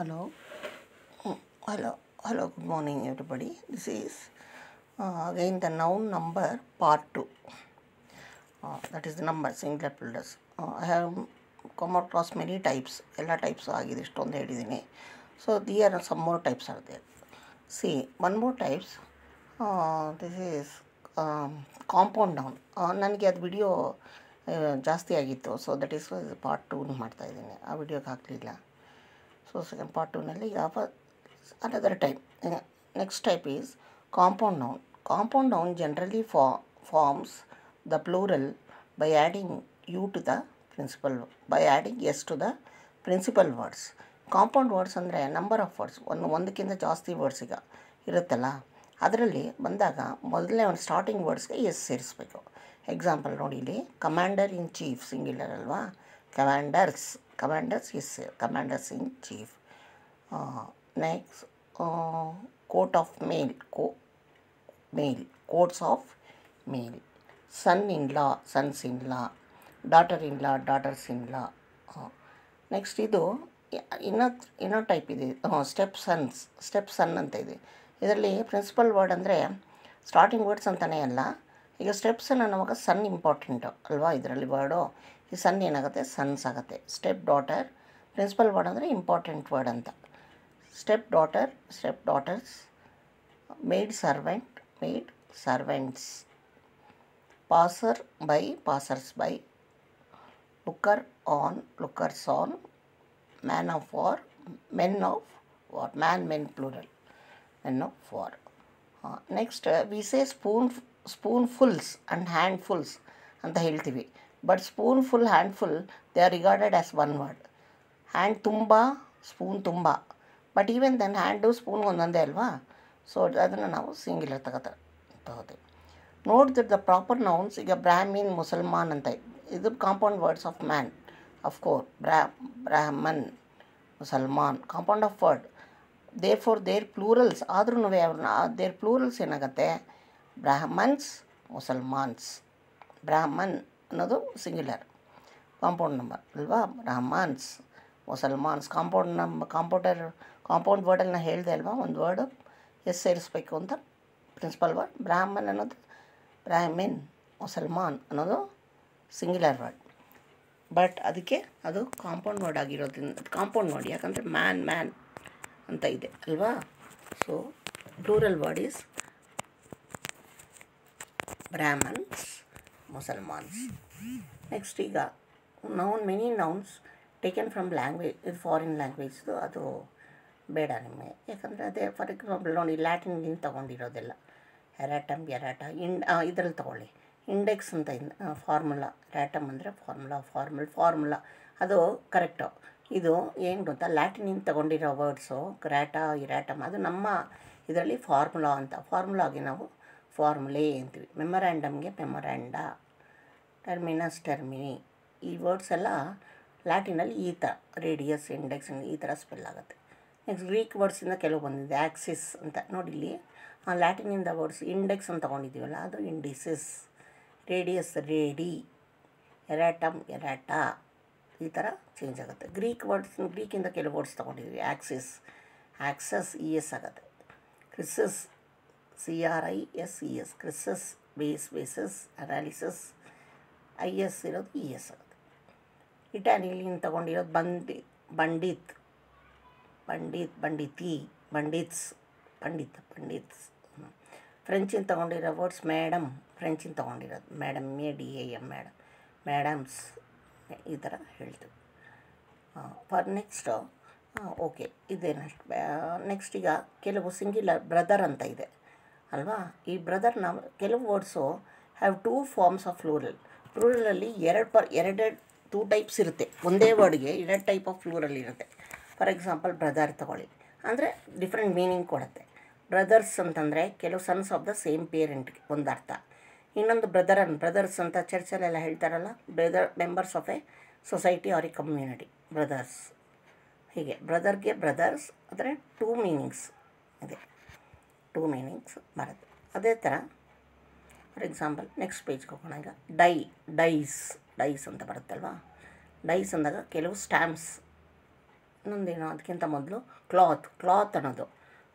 Hello. Hello, good morning everybody. This is again the noun number part 2. That is the number singular plurals. I have come across many types. ಎಲ್ಲ types ಆಗಿದೆ ಇಷ್ಟೊಂದು ಹೇಳಿದ್ದೀನಿ. So there are some more types are there. See, one more types. This is compound noun. ನನಗೆ ಅದು video ಜಾಸ್ತಿ ಆಗಿತ್ತು. So that is part 2 ಮಾಡ್ತಾ ಇದ್ದೀನಿ. ಆ ವಿಡಿಯೋಗೆ ಹಾಕಲಿಲ್ಲ. So second part 2 nalli another type. Next type is compound noun. Compound noun generally forms the plural by adding u to the principal, by adding s to the principal words. Compound words ಅಂದರೆ number of words, ಒಂದಕ್ಕಿಂತ ಜಾಸ್ತಿ words ಈಗ ಇರುತ್ತಲ್ಲ, ಅದರಲ್ಲಿ ಬಂದಾಗ ಮೊದಲನೇ ಒಂದು starting ವರ್ಡ್ಸ್ಗೆ S ಸೇರಿಸ್ಬೇಕು. ಎಕ್ಸಾಂಪಲ್ ನೋಡಿ, ಇಲ್ಲಿ ಕಮಾಂಡರ್ ಇನ್ ಚೀಫ್ ಸಿಂಗ್ಯುಲರ್ ಅಲ್ವಾ, commanders is commanders in chief. Next, coat of mail, coats of mail. Son-in-law, sons-in-law. Daughter-in-law, daughters-in-law. Next ಇದು ಇನ್ನೋ ಟೈಪ್ ಇದೆ, ಸ್ಟೆಪ್ ಸನ್ ಅಂತ ಇದೆ. ಇದರಲ್ಲಿ ಪ್ರಿನ್ಸಿಪಲ್ ವರ್ಡ್ ಅಂದರೆ ಸ್ಟಾರ್ಟಿಂಗ್ ವರ್ಡ್ಸ್ ಅಂತಲೇ ಅಲ್ಲ. ಈಗ ಸ್ಟೆಪ್ಸ್ ಅನ್ನುವಾಗ ಸನ್ ಇಂಪಾರ್ಟೆಂಟು ಅಲ್ವಾ ಇದರಲ್ಲಿ ವರ್ಡು. ಈ ಸನ್ ಏನಾಗುತ್ತೆ, ಸನ್ಸ್ ಆಗುತ್ತೆ. ಸ್ಟೆಪ್ ಡಾಟರ್ ಪ್ರಿನ್ಸಿಪಲ್ ವರ್ಡ್ ಅಂದರೆ ಇಂಪಾರ್ಟೆಂಟ್ ವರ್ಡ್ ಅಂತ. Step daughters. Maid servants. Passers by. Lookers on. men of war men plural, men of war. Next we say spoonfuls and handfuls ಅಂತ ಹೇಳ್ತೀವಿ. But spoonful, handful they are regarded as one word. Hand ತುಂಬ, spoon ತುಂಬ. But even then hand spoon ಒಂದೊಂದೇ ಅಲ್ವಾ. So ಅದನ್ನು ನಾವು singular ತಗೋತೀವಿ. Not the proper nouns. ಈಗ ಬ್ರಾಹ್ಮಿನ್, ಮುಸಲ್ಮಾನ್ ಅಂತ ಇದು compound words of man. Of course Brahman, Musalman compound of word. Therefore their plurals ಆದ್ರೂ ದೇರ್ ಪ್ಲೂರಲ್ಸ್ ಏನಾಗುತ್ತೆ, ಬ್ರಾಹ್ಮನ್ಸ್, ಮುಸಲ್ಮಾನ್ಸ್. ಬ್ರಾಹ್ಮನ್ ಅನ್ನೋದು ಸಿಂಗ್ಯುಲರ್ ಕಾಂಪೌಂಡ್ ನಂಬರ್ ಅಲ್ವಾ. ಬ್ರಾಹ್ಮನ್ಸ್, ಮುಸಲ್ಮಾನ್ಸ್ ಕಾಂಪೌಂಡ್ ವರ್ಡಲ್ಲಿ ನಾನು ಹೇಳಿದೆ ಅಲ್ವಾ, ಒಂದು ವರ್ಡು ಎಸ್ ಸೇರಿಸ್ಬೇಕು ಅಂತ ಪ್ರಿನ್ಸಿಪಲ್ ವರ್ಡ್. ಬ್ರಾಹ್ಮನ್ ಅನ್ನೋದು ಬ್ರಾಹ್ಮಿನ್, ಮುಸಲ್ಮಾನ್ ಅನ್ನೋದು ಸಿಂಗ್ಯುಲರ್ ವರ್ಡ್. ಬಟ್ ಅದಕ್ಕೆ ಅದು ಕಾಂಪೌಂಡ್ ವರ್ಡ್ ಆಗಿರೋದ್ರಿಂದ ಕಾಂಪೌಂಡ್ ವರ್ಡ್, ಯಾಕಂದರೆ ಮ್ಯಾನ್ ಅಂತ ಇದೆ ಅಲ್ವಾ. So plural word is Brahmans, Musalmans. Next ಈಗ many nouns taken from language, ಇದು ಫಾರಿನ್ ಲ್ಯಾಂಗ್ವೇಜ್ದು, ಅದು ಬೇಡ ನಿಮಗೆ. ಯಾಕಂದರೆ ಅದೇ ಫಾರ್ ಎಕ್ಸಾಂಪಲ್ ನೋಡಿ, ಲ್ಯಾಟಿನ್ಗೆ ತೊಗೊಂಡಿರೋದೆಲ್ಲ ಎರಾಟಮ್, ಇದರಲ್ಲಿ ತೊಗೊಳ್ಳಿ. ಇಂಡೆಕ್ಸ್ ಅಂತ ಫಾರ್ಮುಲಾ. ರ್ಯಾಟಮ್ ಅಂದರೆ ಫಾರ್ಮುಲಾ ಅದು ಕರೆಕ್ಟು. ಇದು ಏನು ಗೊತ್ತಾ, ಲ್ಯಾಟಿನಿಂದ ತೊಗೊಂಡಿರೋ ವರ್ಡ್ಸು ಇರಾಟಮ್ ಅದು ನಮ್ಮ ಇದರಲ್ಲಿ ಫಾರ್ಮುಲಾ ಅಂತ. ಫಾರ್ಮುಲಾಗೆ ನಾವು ಫಾರ್ಮುಲೇ ಅಂತೀವಿ. ಮೆಮೊರ್ಯಾಂಡಮ್ಗೆ ಮೆಮೊರ್ಯಾಂಡಾ. ಟರ್ಮಿನಿ. ಈ ವರ್ಡ್ಸ್ ಎಲ್ಲ ಲ್ಯಾಟಿನಲ್ಲಿ ಈ ಥರ ರೇಡಿಯಸ್, ಇಂಡೆಕ್ಸ್ ಈ ಥರ ಸ್ಪೆಲ್ ಆಗುತ್ತೆ. ನೆಕ್ಸ್ಟ್ ಗ್ರೀಕ್ ವರ್ಡ್ಸಿಂದ ಕೆಲವು ಬಂದಿದೆ. ಆ್ಯಕ್ಸಿಸ್ ಅಂತ ನೋಡಿ, ಇಲ್ಲಿ ಲ್ಯಾಟಿನಿಂದ ವರ್ಡ್ಸ್ ಇಂಡೆಕ್ಸ್ ಅಂತ ತೊಗೊಂಡಿದ್ದೀವಲ್ಲ, ಅದು ಇಂಡಿಸಿಸ್. ರೇಡಿಯಸ್ ರೇಡಿ. ಎರಾಟಾ ಈ ಥರ ಚೇಂಜ್ ಆಗುತ್ತೆ. ಗ್ರೀಕಿಂದ ಕೆಲವು ವರ್ಡ್ಸ್ ತೊಗೊಂಡಿದ್ವಿ. ಆ್ಯಕ್ಸಸ್ ES ಆಗುತ್ತೆ. Crises CRISES. Crises bases. Analysis IS ಇರೋದು ES ಆಗುತ್ತೆ. ಇಟಾಲಿಯನ್ ತೊಗೊಂಡಿರೋದು ಪಂಡಿತ್ಸ್. ಫ್ರೆಂಚಿನ ತೊಗೊಂಡಿರೋ ವರ್ಡ್ಸ್ ಫ್ರೆಂಚಿನ ತೊಗೊಂಡಿರೋದು ಮೇಡಮ್, DAM ಮೇಡಮ್ಸ್ ಈ ಥರ ಹೇಳ್ತೀವಿ. ಫಾರ್ ನೆಕ್ಸ್ಟ್ ಓಕೆ ಇದೇನಷ್ಟು. ನೆಕ್ಸ್ಟ್ ಈಗ ಕೆಲವು ಸಿಂಗ್ಯುಲರ್ ಬ್ರದರ್ ಅಂತ ಇದೆ ಅಲ್ವಾ. ಈ ಬ್ರದರ್ನ ಕೆಲವು ವರ್ಡ್ಸು ಹ್ಯಾವ್ 2 ಫಾರ್ಮ್ಸ್ ಆಫ್ ಪ್ಲೂರಲಲ್ಲಿ 2 ಟೈಪ್ಸ್ ಇರುತ್ತೆ. ಒಂದೇ ವರ್ಡ್ಗೆ 2 ಟೈಪ್ ಆಫ್ ಪ್ಲೂರಲ್ ಇರುತ್ತೆ. ಫಾರ್ ಎಕ್ಸಾಂಪಲ್ ಬ್ರದರ್ ತಗೊಳ್ಳಿ, ಅಂದರೆ ಡಿಫ್ರೆಂಟ್ ಮೀನಿಂಗ್ ಕೊಡುತ್ತೆ. ಬ್ರದರ್ಸ್ ಅಂತಂದರೆ ಕೆಲವು ಸನ್ಸ್ ಆಫ್ ದ ಸೇಮ್ ಪೇರೆಂಟ್ಗೆ ಒಂದು ಅರ್ಥ. ಇನ್ನೊಂದು ಬ್ರದರ್ಸ್ ಅಂತ ಚರ್ಚಲ್ಲೆಲ್ಲ ಹೇಳ್ತಾರಲ್ಲ, members of a society or a community, brothers. ಹೀಗೆ ಬ್ರದರ್ಗೆ ಬ್ರದರ್ಸ್ ಅಂದರೆ 2 ಮೀನಿಂಗ್ಸ್ ಇದೆ, 2 ಮೀನಿಂಗ್ಸ್ ಬರುತ್ತೆ. ಅದೇ ಥರ ಫಾರ್ ಎಕ್ಸಾಂಪಲ್ ನೆಕ್ಸ್ಟ್ ಪೇಜ್ಗೆ ಹೋಗೋಣ. ಈಗ ಡೈಸ್ ಅಂತ ಬರುತ್ತಲ್ವ. ಡೈಸ್ ಅಂದಾಗ ಕೆಲವು ಸ್ಟ್ಯಾಂಪ್ಸ್ ಇನ್ನೊಂದೇನು ಅದಕ್ಕಿಂತ ಮೊದಲು ಕ್ಲಾತ್ ಅನ್ನೋದು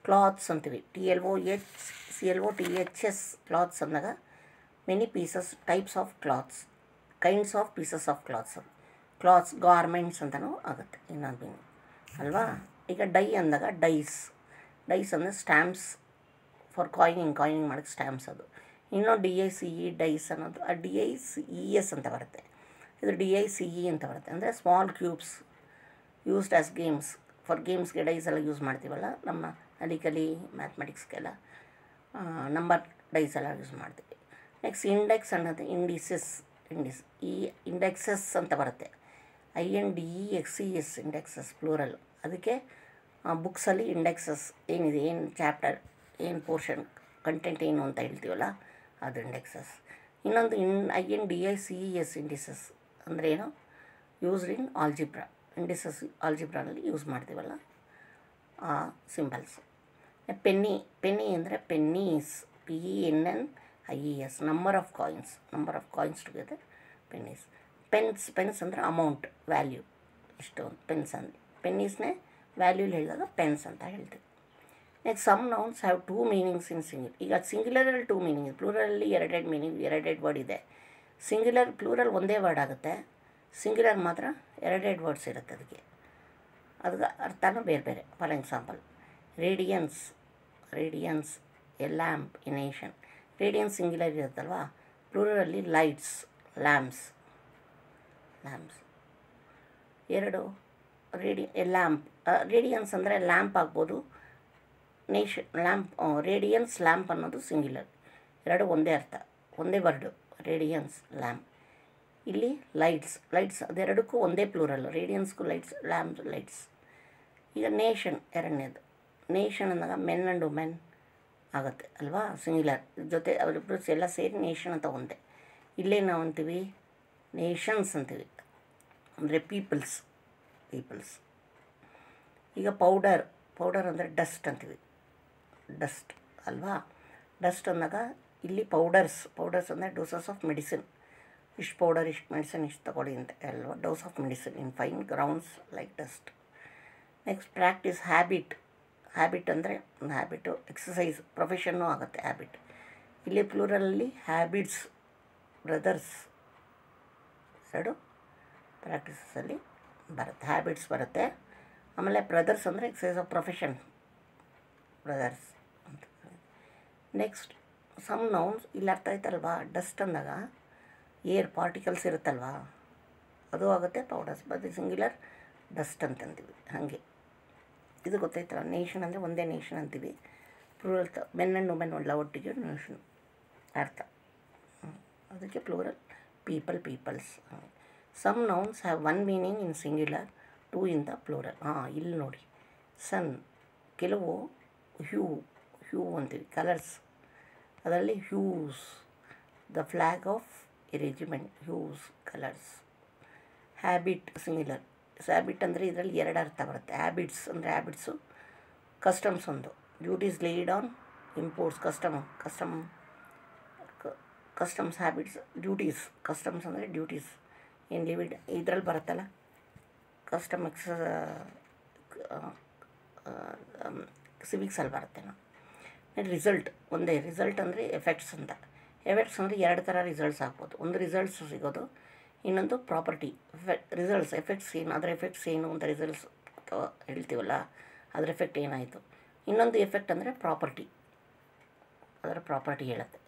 ಕ್ಲಾತ್ಸ್ ಅಂತೀವಿ. CLOTHS ಕ್ಲಾತ್ಸ್ ಅಂದಾಗ many pieces types of clothes, kinds of pieces of clothes garments ಅಂತಲೂ ಆಗುತ್ತೆ ಇನ್ನೊಂದು ಅಲ್ವಾ. ಈಗ ಡೈ ಅಂದಾಗ ಡೈಸ್ ಅಂದರೆ ಸ್ಟ್ಯಾಂಪ್ಸ್ ಫಾರ್ ಕಾಯಿನಿಂಗ್ ಮಾಡೋಕ್ಕೆ ಸ್ಟ್ಯಾಂಪ್ಸ್ ಅದು. ಇನ್ನೂ DICE ಡೈಸ್ ಅನ್ನೋದು DICES ಅಂತ ಬರುತ್ತೆ. ಇದು DICE ಅಂತ ಬರುತ್ತೆ. ಅಂದರೆ small cubes used as games. For ಗೇಮ್ಸ್ಗೆ ಡೈಸ್ ಎಲ್ಲ ಯೂಸ್ ಮಾಡ್ತೀವಲ್ಲ ನಮ್ಮ ಅಲಿಕಲಿ ಮ್ಯಾಥಮೆಟಿಕ್ಸ್ಗೆಲ್ಲ ನಂಬರ್ ಡೈಸ್ ಎಲ್ಲ ಯೂಸ್ ಮಾಡ್ತೀವಿ. ನೆಕ್ಸ್ಟ್ ಇಂಡೆಕ್ಸ್ ಅನ್ನೋದು ಈ ಇಂಡೆಕ್ಸಸ್ ಅಂತ ಬರುತ್ತೆ. INDEXES indexes plural. ಅದಕ್ಕೆ ಬುಕ್ಸಲ್ಲಿ ಇಂಡೆಕ್ಸಸ್ ಏನಿದೆ, ಏನು ಚಾಪ್ಟರ್, ಏನು ಪೋರ್ಷನ್, ಕಂಟೆಂಟ್ ಏನು ಅಂತ ಹೇಳ್ತೀವಲ್ಲ ಅದು ಇಂಡೆಕ್ಸಸ್. ಇನ್ನೊಂದು INDICES ಇಂಡಿಸಸ್ ಅಂದರೆ ಏನು, ಯೂಸ್ಡ್ ಇನ್ ಆಲ್ಜಿಬ್ರಾ. ಇಂಡಿಸಸ್ ಆಲ್ಜಿಬ್ರಾನಲ್ಲಿ ಯೂಸ್ ಮಾಡ್ತೀವಲ್ಲ ಆ ಸಿಂಬಲ್ಸ್. ಪೆನ್ನಿ ಅಂದರೆ pennies, PENNIES, number of coins together pennies. Pence ಅಂದರೆ ಅಮೌಂಟ್, ವ್ಯಾಲ್ಯೂ, ಇಷ್ಟು ಪೆನ್ಸ್ ಅಂದರೆ. ಪೆನ್ನೀಸ್ನೇ ವ್ಯಾಲ್ಯೂಲಿ ಹೇಳಿದಾಗ ಪೆನ್ಸ್ ಅಂತ ಹೇಳ್ತೀವಿ. Next some nouns have 2 meanings in singular. ಈಗ ಸಿಂಗ್ಯುಲರಲ್ಲಿ 2 ಮೀನಿಂಗ್, ಪ್ಲೂರಲಲ್ಲಿ 2 ಮೀನಿಂಗ್, 2 ವರ್ಡ್ ಇದೆ. ಪ್ಲೂರಲ್ ಒಂದೇ ವರ್ಡ್ ಆಗುತ್ತೆ, ಸಿಂಗ್ಯುಲರ್ ಮಾತ್ರ 2 ವರ್ಡ್ಸ್ ಇರುತ್ತೆ. ಅದಕ್ಕೆ ಅರ್ಥನೂ ಬೇರೆ ಬೇರೆ. For example radians, A lamp, A nation. Radiance singular ಇರುತ್ತಲ್ವ, ಪ್ಲೂರಲಲ್ಲಿ ಲೈಟ್ಸ್, ಲ್ಯಾಂಪ್ಸ್. 2 ಲ್ಯಾಂಪ್. ರೇಡಿಯನ್ಸ್ ಅಂದರೆ ಲ್ಯಾಂಪ್ ಆಗ್ಬೋದು, ರೇಡಿಯನ್ಸ್ ಲ್ಯಾಂಪ್ ಅನ್ನೋದು ಸಿಂಗ್ಯುಲರ್. 2 ಒಂದೇ ಅರ್ಥ, ಒಂದೇ ವರ್ಡು, ರೇಡಿಯನ್ಸ್ ಲ್ಯಾಂಪ್. ಇಲ್ಲಿ ಲೈಟ್ಸ್ ಅದೆರಡಕ್ಕೂ ಒಂದೇ ಪ್ಲೂರಲ್ಲು, ರೇಡಿಯನ್ಸ್ಗೂ ಲೈಟ್ಸ್. ಈಗ ನೇಷನ್ ಎರಡನೇದು. ನೇಷನ್ ಅಂದಾಗ ಮೆನ್ ಆ್ಯಂಡ್ ವುಮೆನ್ ಆಗುತ್ತೆ ಅಲ್ವಾ, ಸಿಂಗ್ಯುಲರ್. ಜೊತೆ ಅವರಿಬ್ಬರು ಎಲ್ಲ ಸೇರಿ ನೇಷನ್ ಅಂತ ಒಂದೇ. ಇಲ್ಲೇ ನಾವು ಅಂತೀವಿ ನೇಷನ್ಸ್ ಅಂತೀವಿ, ಅಂದರೆ ಪೀಪಲ್ಸ್. ಈಗ ಪೌಡರ್ ಅಂದರೆ ಡಸ್ಟ್ ಅಂತೀವಿ, ಡಸ್ಟ್ ಅಲ್ವಾ. ಡಸ್ಟ್ ಅಂದಾಗ ಇಲ್ಲಿ ಪೌಡರ್ಸ್ ಅಂದರೆ ಡೋಸಸ್ ಆಫ್ ಮೆಡಿಸಿನ್. ಇಷ್ಟು ಪೌಡರ್, ಇಷ್ಟು ಮೆಡಿಸಿನ್, ಇಷ್ಟು ತಗೊಳ್ಳಿ ಅಂತ ಅಲ್ವಾ, dose of medicine in fine grounds like dust. Next practice, habit ಅಂದರೆ ಹ್ಯಾಬಿಟು, ಎಕ್ಸಸೈಸ್, ಪ್ರೊಫೆಷನ್ನು ಆಗುತ್ತೆ ಹ್ಯಾಬಿಟ್. ಇಲ್ಲಿ ಪ್ಲೂರಲಲ್ಲಿ ಹ್ಯಾಬಿಟ್ಸ್, ಬ್ರದರ್ಸ್, 2 ಪ್ರಾಕ್ಟೀಸಲ್ಲಿ ಬರುತ್ತೆ, ಹ್ಯಾಬಿಟ್ಸ್ ಬರುತ್ತೆ. ಆಮೇಲೆ ಬ್ರದರ್ಸ್ ಅಂದರೆ ಎಕ್ಸಸೈಸ್ ಆಫ್ ಪ್ರೊಫೆಷನ್, ಬ್ರದರ್ಸ್ ಅಂತ. ನೆಕ್ಸ್ಟ್ ಸಮ್ ನೌನ್ಸ್, ಇಲ್ಲಿ ಅರ್ಥ ಆಯ್ತಲ್ವಾ. ಡಸ್ಟ್ ಅಂದಾಗ ಏರ್ ಪಾರ್ಟಿಕಲ್ಸ್ ಇರುತ್ತಲ್ವಾ, ಅದು ಆಗುತ್ತೆ ಪೌಡರ್ಸ್. ಬಟ್ ಸಿಂಗ್ಯುಲರ್ ಡಸ್ಟ್ ಅಂತಂತೀವಿ. ಹಾಗೆ ಇದು ಗೊತ್ತಾಯ್ತಲ್ಲ. ನೇಷನ್ ಅಂದರೆ ಒಂದೇ ನೇಷನ್ ಅಂತೀವಿ, ಪ್ಲೂರಲ್ ಮೆನ್ ಆ್ಯಂಡ್ ವುಮೆನ್ ಎಲ್ಲ ಒಟ್ಟಿಗೆ ನೇಷನ್ ಅರ್ಥ. ಅದಕ್ಕೆ plural peoples. Some nouns have 1 meaning in singular, 2 in the plural. ಇಲ್ಲಿ ನೋಡಿ, ಸನ್, ಕೆಲವು ಹ್ಯೂ ಅಂತೀವಿ, ಕಲರ್ಸ್. ಅದರಲ್ಲಿ hues, the flag of a regiment, hues, colours. Habit singular. Habit ಅಂದರೆ ಇದರಲ್ಲಿ 2 ಅರ್ಥ ಬರುತ್ತೆ. ಹ್ಯಾಬಿಟ್ಸ್ ಅಂದರೆ ಹ್ಯಾಬಿಟ್ಸು, ಕಸ್ಟಮ್ಸ್ ಒಂದು, duties laid on imports, customs habits, duties. Customs ಅಂದರೆ ಡ್ಯೂಟೀಸ್, ಏನು ಲಿಮಿಟ್ ಇದರಲ್ಲಿ ಬರುತ್ತಲ್ಲ, ಸಿವಿಕ್ಸಲ್ಲಿ ಬರುತ್ತೆ. ರಿಸಲ್ಟ್ ಒಂದೇ. ರಿಸಲ್ಟ್ ಅಂದರೆ ಎಫೆಕ್ಟ್ಸ್ ಅಂತ. ಎಫೆಕ್ಟ್ಸ್ ಅಂದರೆ 2 ಥರ ರಿಸಲ್ಟ್ಸ್ ಆಗ್ಬೋದು. ಒಂದು ರಿಸಲ್ಟ್ಸ್ ಸಿಗೋದು, ಇನ್ನೊಂದು ಪ್ರಾಪರ್ಟಿ. ಎಫೆಕ್ಟ್ಸ್ ಏನು, ಅದರ ಎಫೆಕ್ಟ್ಸ್ ಏನು ಅಂತ ರಿಸಲ್ಟ್ಸ್ ಹೇಳ್ತೀವಲ್ಲ, ಅದರ ಎಫೆಕ್ಟ್ ಏನಾಯಿತು. ಇನ್ನೊಂದು ಎಫೆಕ್ಟ್ ಅಂದರೆ ಪ್ರಾಪರ್ಟಿ, ಅದರ ಪ್ರಾಪರ್ಟಿ ಹೇಳುತ್ತೆ.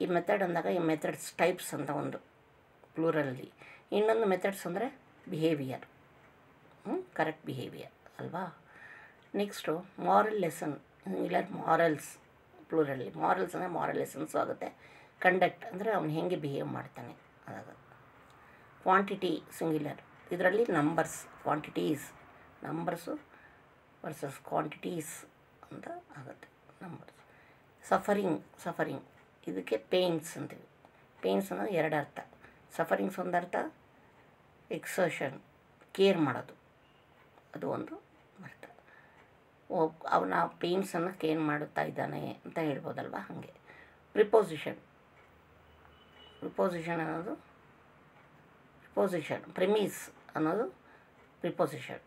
ಈ ಮೆಥಡ್ ಅಂದಾಗ ಈ ಮೆಥಡ್ಸ್ ಟೈಪ್ಸ್ ಅಂತ ಒಂದು ಪ್ಲೂರಲಲ್ಲಿ. ಇನ್ನೊಂದು ಮೆಥಡ್ಸ್ ಅಂದರೆ ಬಿಹೇವಿಯರ್, ಕರೆಕ್ಟ್ ಬಿಹೇವಿಯರ್ ಅಲ್ವಾ. ನೆಕ್ಸ್ಟು ಮಾರಲ್ ಲೆಸನ್, ಇಲ್ಲ ಮಾರಲ್ಸ್ ಪ್ಲೂರಲ್ಲಿ. ಮಾರಲ್ಸ್ ಅಂದರೆ ಮಾರಲ್ ಲೆಸನ್ಸು ಆಗುತ್ತೆ. ಕಂಡಕ್ಟ್ ಅಂದರೆ ಅವನು ಹೇಗೆ ಬಿಹೇವ್ ಮಾಡ್ತಾನೆ ಅದಾಗುತ್ತೆ. Quantity singular. ಇದರಲ್ಲಿ ನಂಬರ್ಸು ವರ್ಸಸ್ ಕ್ವಾಂಟಿಟೀಸ್ ಅಂತ ಆಗುತ್ತೆ, ನಂಬರ್ಸ್. ಸಫರಿಂಗ್ ಇದಕ್ಕೆ ಪೇಯ್ನ್ಸ್ ಅಂತೀವಿ. ಪೇಯ್ನ್ಸ್ ಅನ್ನೋದು 2 ಅರ್ಥ. ಸಫರಿಂಗ್ಸ್ ಒಂದು ಅರ್ಥ, ಎಕ್ಸರ್ಷನ್, ಕೇರ್ ಮಾಡೋದು, ಅದು ಒಂದು ಅರ್ಥ. ಅವನ ಪೇಯ್ನ್ಸನ್ನು ಕೇರ್ ಮಾಡುತ್ತಾ ಇದ್ದಾನೆ ಅಂತ ಹೇಳ್ಬೋದಲ್ವ, ಹಾಗೆ. ಪ್ರಿಪೋಸಿಷನ್ ಅನ್ನೋದು ಪ್ರಿಮೀಸ್ ಅನ್ನೋದು ಪ್ರಿಪೋಸಿಷನ್.